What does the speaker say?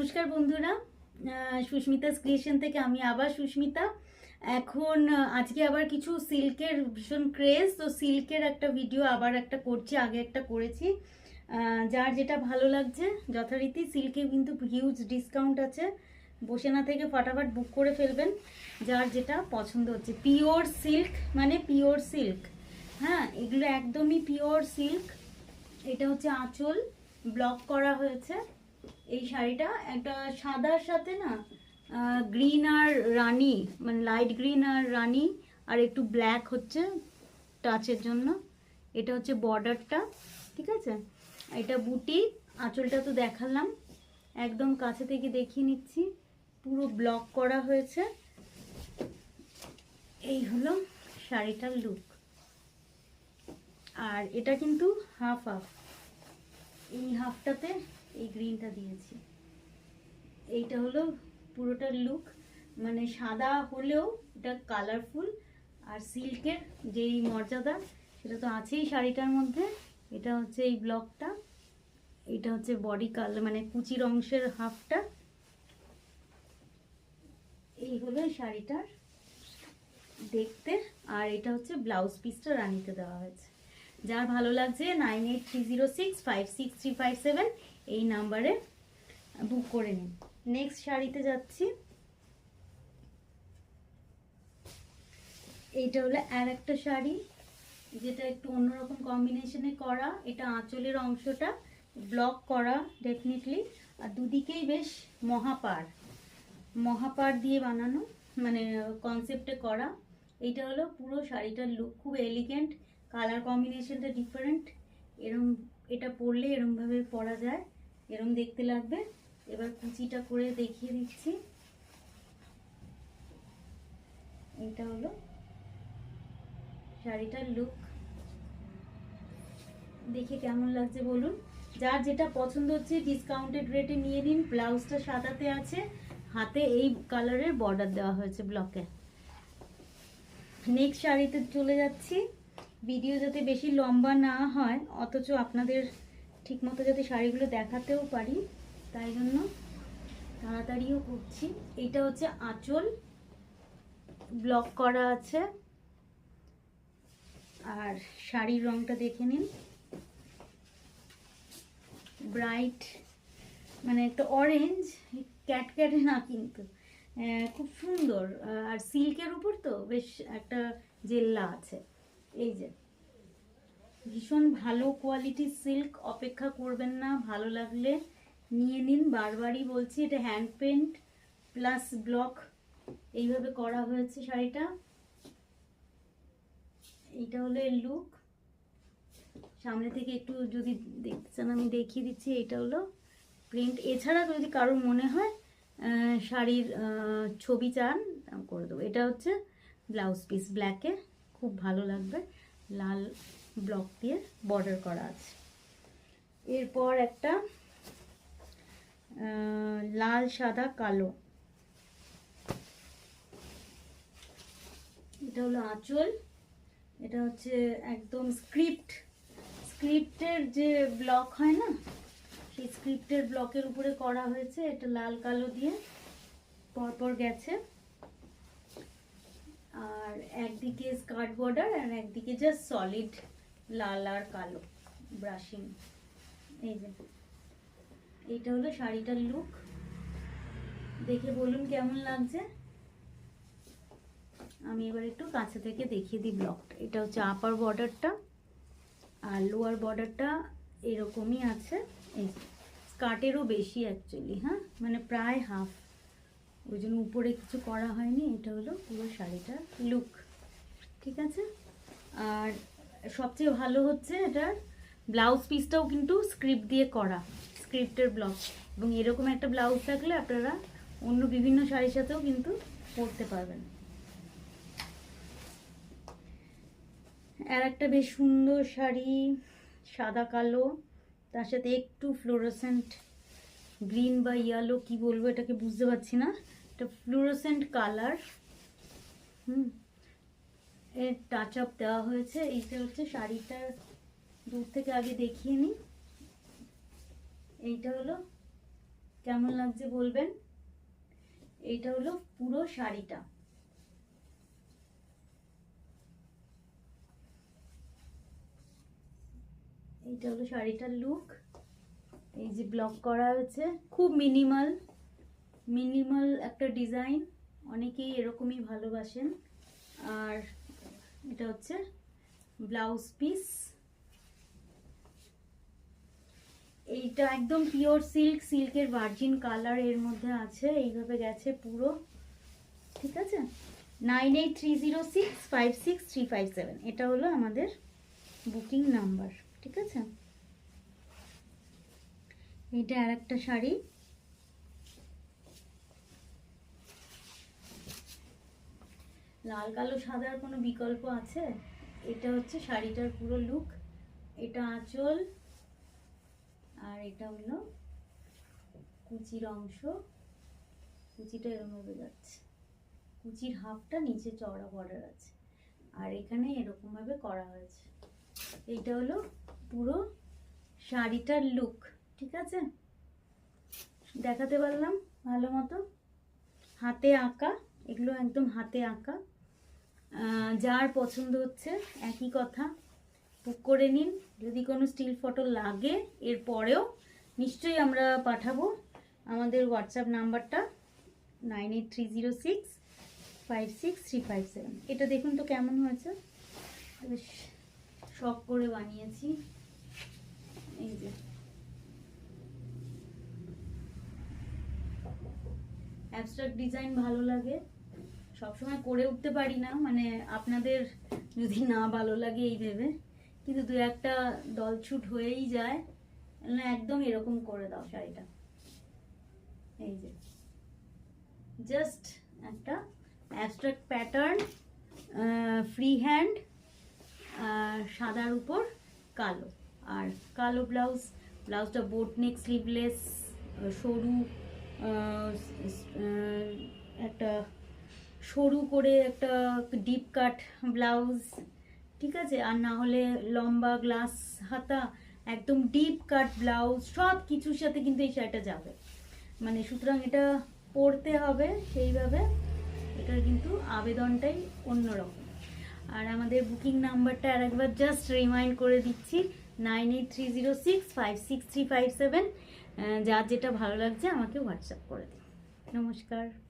নমস্কার বন্ধুরা, সুস্মিতাস ক্রিয়েশন থেকে আমি আবার সুস্মিতা। এখন আজকে আবার কিছু সিল্কের ভীষণ ক্রেজ, তো সিল্কের একটা ভিডিও আবার একটা করছি, আগে একটা করেছি। যার যেটা ভালো লাগছে যথারীতি, সিল্কে কিন্তু হিউজ ডিসকাউন্ট আছে, বসে না থেকে ফটাফট বুক করে ফেলবেন যার যেটা পছন্দ হচ্ছে। পিওর সিল্ক মানে পিওর সিল্ক, হ্যাঁ এগুলো একদমই পিওর সিল্ক। এটা হচ্ছে আঁচল, ব্লক করা হয়েছে। এই শাড়িটা একটা সাদার সাথে না গ্রিন আর রানি, মানে লাইট গ্রিন আর রানি, আর একটু ব্ল্যাক হচ্ছে টাচের জন্য। এটা হচ্ছে বর্ডারটা, ঠিক আছে। এটা বুটি, আঁচলটা তো দেখালাম, একদম কাছে থেকে দেখিয়ে নিচ্ছি। পুরো ব্লক করা হয়েছে। এই হলো শাড়িটার লুক। আর এটা কিন্তু হাফ হাফ, এই হাফটাতে এই গ্রিনটা দিয়েছি। এইটা হলো পুরোটার লুক, মানে সাদা হলেও এটা কালারফুল। আর সিল্কের যেই মর্যাদা সেটা তো আছেই শাড়িটার মধ্যে। এটা হচ্ছে এই ব্লকটা, এটা হচ্ছে বডি কালার মানে কুচির অংশের হাফটা। এই হলো শাড়িটার দেখতে। আর এটা হচ্ছে ব্লাউজ পিসটা রানিতে দেওয়া হয়েছে। যার ভালো লাগছে 9830656357 এই নাম্বারে বুক করে নিন। নেক্সট শাড়িতে যাচ্ছি। এইটা হলো আর একটা শাড়ি, যেটা একটু অন্যরকম কম্বিনেশনে করা। এটা আঁচলের অংশটা ব্লক করা ডেফিনেটলি, আর দুদিকেই বেশ মহাপাড় মহাপাড় দিয়ে বানানো, মানে কনসেপ্টে করা। এইটা হলো পুরো শাড়িটার লুক, খুব এলিগেন্ট, কালার কম্বিনেশনটা ডিফারেন্ট। এরম এটা পরলে এরমভাবে পরা যায়, এরম দেখতে লাগবে। এবার কুচিটা করে দেখিয়ে দিচ্ছি। এটা হলো শাড়িটার লুক, দেখে কেমন লাগছে বলুন। যার যেটা পছন্দ হচ্ছে ডিসকাউন্টেড রেটে নিয়ে নিন। ব্লাউজটা সাদাতে আছে, হাতে এই কালারের বর্ডার দেওয়া হয়েছে ব্লকে। নেক্সট শাড়িতে চলে যাচ্ছি। ভিডিও যাতে বেশি লম্বা না হয়, অথচ আপনাদের ঠিকমতো যাতে শাড়িগুলো দেখাতেও পারি, তাই জন্য তাড়াতাড়িও করছি। এটা হচ্ছে আঁচল, ব্লক করা আছে। আর শাড়ির রংটা দেখে নিন, ব্রাইট, মানে একটা অরেঞ্জ, ক্যাটক্যাটে না কিন্তু, খুব সুন্দর। আর সিল্কের উপর তো বেশ একটা জেল্লা আছে। এই যে ভীষণ ভালো কোয়ালিটির সিল্ক, অপেক্ষা করবেন না, ভালো লাগলে নিয়ে নিন। বারবারই বলছি, এটা হ্যান্ড পেন্ট প্লাস ব্লক এইভাবে করা হয়েছে শাড়িটা। এইটা হলো এর লুক। সামনে থেকে একটু যদি দেখতে চান আমি দেখিয়ে দিচ্ছি। এটা হলো প্রিন্ট। এছাড়া যদি কারোর মনে হয় শাড়ির ছবি চান করে দেবো। এটা হচ্ছে ব্লাউজ পিস, ব্ল্যাকে, খুব ভালো লাগবে, লাল ব্লক দিয়ে বর্ডার করা আছে। এরপর একটা লাল সাদা কালো, এটা হলো আঁচল। এটা হচ্ছে একদম স্ক্রিপ্টের যে ব্লক হয় না, সেই স্ক্রিপ্টের ব্লকের উপরে করা হয়েছে। এটা লাল কালো দিয়ে পরপর গেছে। আর একদিকে স্কার্ট বর্ডার আর একদিকে জাস্ট সলিড লাল আর কালো ব্রাশিং। এই যে এইটা হলো শাড়িটার লুক, দেখে বলুন কেমন লাগছে। আমি এবার একটু কাছে থেকে দেখিয়ে দিই ব্লকটা। এটা হচ্ছে আপার বর্ডারটা, আর লোয়ার বর্ডারটা এরকমই আছে। এই স্কার্টেরও বেশি অ্যাকচুয়ালি, হ্যাঁ মানে প্রায় হাফ, ওই জন্য উপরে কিছু করা হয়নি। এটা হলো পুরো শাড়িটার লুক, ঠিক আছে। আর সবচেয়ে ভালো হচ্ছে এটার ব্লাউজ পিসটাও কিন্তু স্ক্রিপ্ট দিয়ে করা, স্ক্রিপ্টের ব্লাউজ। এবং এরকম একটা ব্লাউজ থাকলে আপনারা অন্য বিভিন্ন শাড়ির সাথেও কিন্তু পরতে পারবেন। আর একটা বেশ সুন্দর শাড়ি, সাদা কালো, তার সাথে একটু ফ্লোরোসেন্ট গ্রিন বা ইয়েলো, কি বলবো এটাকে বুঝতে পারছি না, এটা ফ্লোরোসেন্ট কালার, এর টাচ আপ দেওয়া হয়েছে। এইটা হচ্ছে শাড়িটার, দূর থেকে আগে দেখিয়ে নিই। এইটা হলো কেমন লাগছে বলবেন। এইটা হলো পুরো শাড়িটা। এইটা হলো শাড়িটার লুক। এই যে ব্লক করা হয়েছে, খুব মিনিমাল মিনিমাল একটা ডিজাইন, অনেকেই এরকমই ভালোবাসেন। আর এটা হচ্ছে ব্লাউজ পিস। এইটা একদম পিওর সিল্ক, সিল্কের ভার্জিন কালার এর মধ্যে আছে, এইভাবে গেছে পুরো। ঠিক আছে, 9830656357 এটা হলো আমাদের বুকিং নাম্বার। ঠিক আছে, এটা আর একটা শাড়ি। লাল কালো সাদার কোনো বিকল্প আছে? এটা হচ্ছে শাড়িটার পুরো লুক। এটা আঁচল, আর এটা হলো কুচির অংশ। কুচিটা এরকমভাবে যাচ্ছে, কুচির হাফটা নিচে চওড়া বর্ডার আছে, আর এখানে এরকম ভাবে করা হয়েছে। এইটা হলো পুরো শাড়িটার লুক। ঠিক আছে, দেখাতে পারলাম ভালো মতো। হাতে আঁকা, এগুলো একদম হাতে আঁকা। যার পছন্দ হচ্ছে একই কথা, বুক করে নিন। যদি কোনো স্টিল ফটো লাগে এরপরেও নিশ্চয়ই আমরা পাঠাবো। আমাদের হোয়াটসঅ্যাপ নাম্বারটা 9830656357। এটা দেখুন তো কেমন হয়েছে, বেশ শখ করে বানিয়েছি। এই যে অ্যাবস্ট্রাক্ট ডিজাইন ভালো লাগে, সবসময় করে উঠতে পারি না, মানে আপনাদের যদি না ভালো লাগে এই ভেবে, কিন্তু দু একটা দলছুট হয়েই যায়। না, একদম এরকম করে দাও শাড়িটা। এই যে জাস্ট একটা অ্যাবস্ট্রাক্ট প্যাটার্ন, ফ্রি হ্যান্ড, সাদার উপর কালো, আর কালো ব্লাউজ। ব্লাউজটা বোট নেক, স্লিভলেস, সরু, একটা সরু করে একটা ডিপ কাট ব্লাউজ। ঠিক আছে, আর না হলে লম্বা গ্লাস হাতা, একদম ডিপ কাট ব্লাউজ, সব কিছুর সাথে কিন্তু এই শাড়িটা যাবে। মানে সুতরাং এটা পরতে হবে সেইভাবে, এটার কিন্তু আবেদনটাই অন্যরকম। আর আমাদের বুকিং নাম্বারটা আর একবার জাস্ট রিমাইন্ড করে দিচ্ছি, 9830656357। যার যেটা ভালো লাগছে আমাকে হোয়াটসঅ্যাপ করে দিন। নমস্কার।